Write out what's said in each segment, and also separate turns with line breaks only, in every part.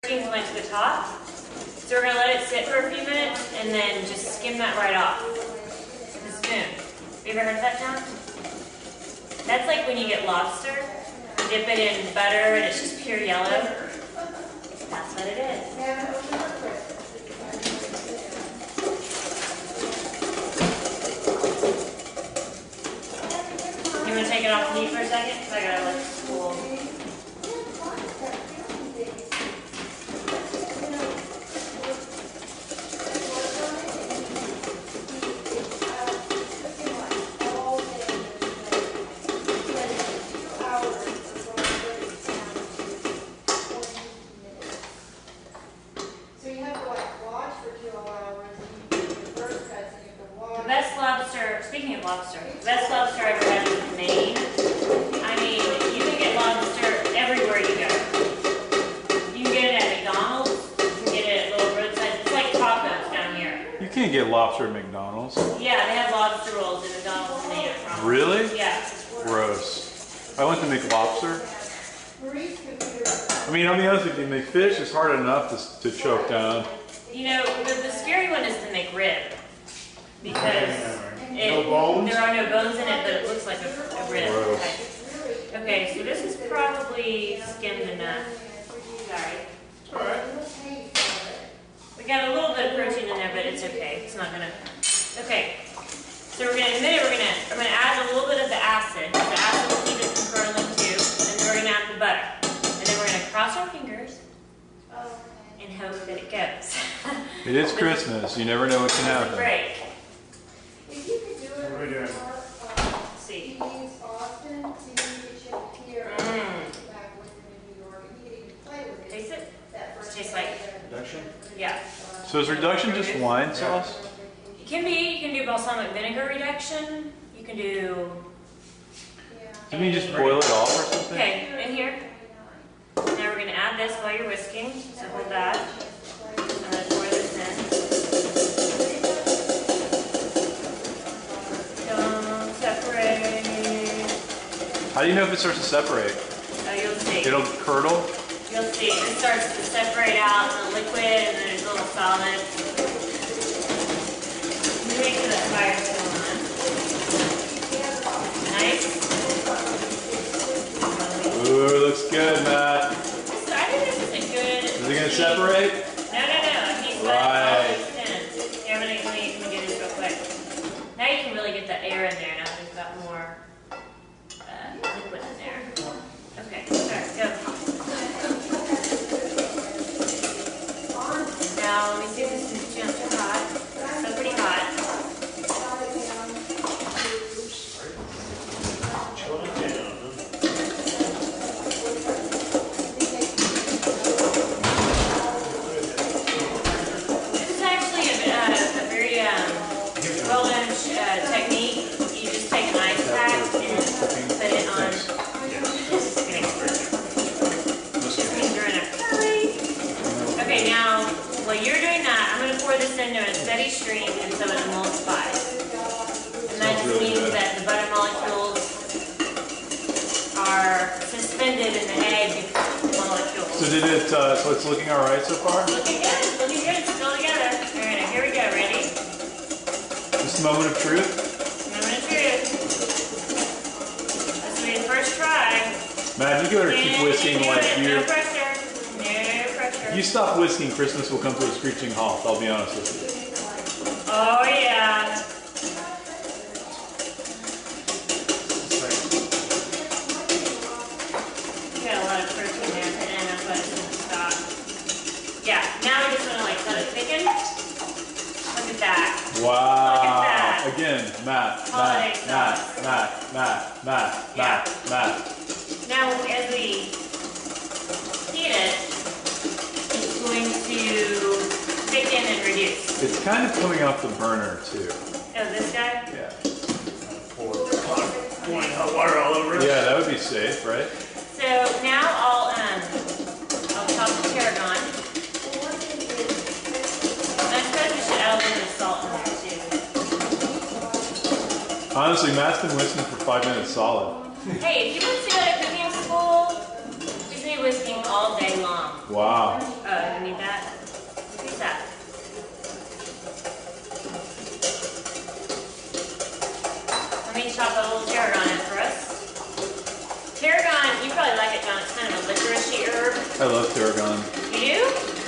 proteins went to the top. So we're going to let it sit for a few minutes and then just skim that right off with a spoon. Have you ever heard that sound? That's like when you get lobster, you dip it in butter and it's just pure yellow. That's what it is. You want to take it off the heat for a second? Because I got to let it cool. Speaking of lobster, the best lobster I ever had was in Maine. I mean, you can get lobster everywhere you go. You can get it at McDonald's, you can get it at little roadsides. It's like tacos down here.
You can't get lobster at McDonald's.
Yeah, they have lobster rolls at McDonald's in Maine.
Really?
Yeah.
Gross. I went to make lobster. I mean, I'll be honest with you, make fish is hard enough to choke down.
You know, the scary one is to make rib. Because
no bones?
There are no bones in it, but it looks like a rib. Okay, so this is probably skimmed enough. Sorry.
Alright.
We got a little bit of protein in there, but it's okay. It's not gonna. Okay. So we're gonna, in a minute, I'm gonna add a little bit of the acid. The acid will keep it from curdling too, and then we're gonna add the butter, and then we're gonna cross our fingers and hope that it goes.
It is Christmas. You never know what can happen.
Break.
What are we doing?
Let's see. Taste it? It tastes like
Reduction?
Yeah.
So is reduction just wine sauce?
It can be. You can do balsamic vinegar reduction. You can do.
Didn't you just boil it off or something?
Okay, in here. Now we're going to add this while you're whisking. So hold that. I'm going to pour this in. Don't separate.
How do you know if it starts to separate?
Oh, you'll see.
It'll curdle?
You'll see. It starts to separate out the liquid and then there's little solids. Make sure that fire's still on. Nice.
Ooh, looks good, Matt.
I think this is a good.
Is it going to separate?
No. He's
right.
Yeah, let me do this real quick. Now you can really get the air in there. Now we've got more liquid in there. Okay, alright, go. Now let me see if this is too hot. It's still pretty hot. This is actually a very well-known technique. You just take an ice pack and put it on. This means you're in a hurry. Okay, now while you're doing that, I'm going to pour this into a steady stream and so it emulsifies. And that just means that the butter molecules are suspended in the egg molecules.
So did it, so it's looking alright so far?
Looking good, it's still together. Alright, here we go, ready?
Just a moment of truth?
Moment of truth. This will be the first try.
Matt, you better keep whisking like you.
No pressure. No pressure.
If you stop whisking, Christmas will come to a screeching halt, I'll be honest with you.
Oh yeah. You got a lot of protein there, and that's why it's going to stop. Yeah, now we just want to like let it thicken. Look at that.
Wow.
Look at that.
Again, Matt.
Now as we heat it, it's going to thicken and reduce.
It's kind of coming off the burner too.
Oh, this guy?
Yeah.
Pouring hot water all over it.
Yeah, that would be safe, right?
So now I'll top the tarragon. I suppose we should add a little bit of salt in there too.
Honestly, Matt's been whisking for 5 minutes solid.
Hey, if you want to see what a cooking school, we say whisking all day day long.
Wow.
Oh, you need that? Use that. Let me chop a little tarragon in for us. Tarragon, you probably like it, John. It's kind of a licoricey herb.
I love tarragon.
You do?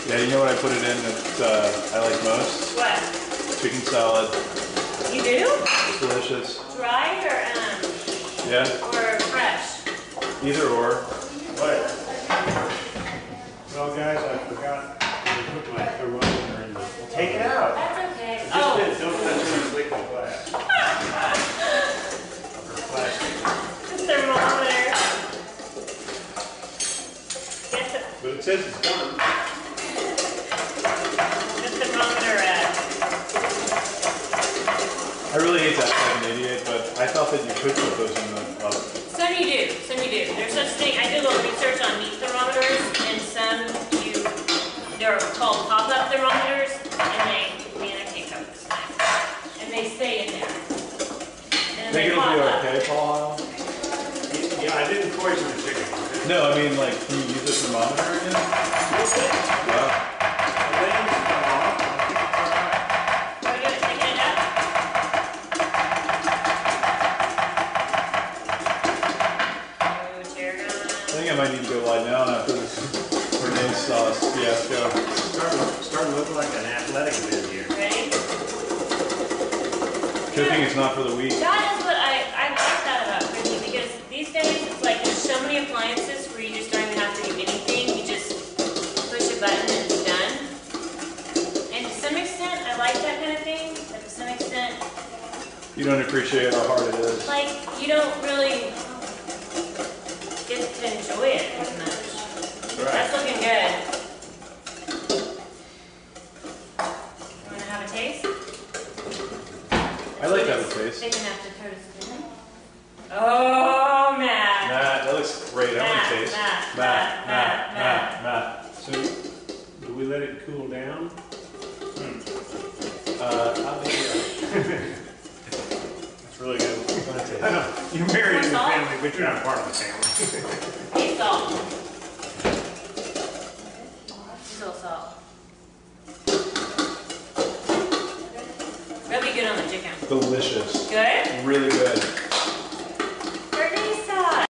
Yeah, you know what I put it in that I like most?
What?
Chicken salad.
You do?
It's delicious.
Dried or
Yeah,
or fresh?
either or.
What? Well, guys, I forgot to put my thermometer in the... Take it out.
That's okay.
Just
Oh.
don't touch any liquid glass. Or plastic.
The thermometer. Get the,
But it says it's done.
the thermometer at.
I really hate that 788, but I thought that you could put those in the oven.
Some you do, some you do. There's such thing, I did a little research on meat thermometers, and some they're called pop-up thermometers, and man, I can't cover this thing. And they stay in there. And then
Think
they
it'll
pop
be
up.
okay, Paul?
Yeah, I didn't poison the chicken.
No, I mean, like, can you use the thermometer again? Yeah.
The lanes come off.
Are we gonna take it up? Oh, tarragon.
I think I might need to go lie down after this Bernaise Sauce fiasco.
Starting to look like an athletic event here.
Ready?
Cooking is not for the weak.
That is what I like that about cooking, because these days it's like there's so many appliances where you just don't even have to do anything. You just push a button and it's done. And to some extent, I like that kind of thing. But to some extent,
You don't appreciate how hard it is.
like you don't really get to enjoy it as much. That's looking good. You want to have a taste?
I like to have a taste.
Big enough to throw to spoon. Oh, Matt.
Matt, that looks great. I want to taste. Matt.
So, do we let it cool down?
I'll be here.
That's really good. I know, you're married in the
Salt?
family, but you're not part of the family.
Hey, salt. Still salt. That'd be good on the chicken.
Delicious.
Good?
Really good.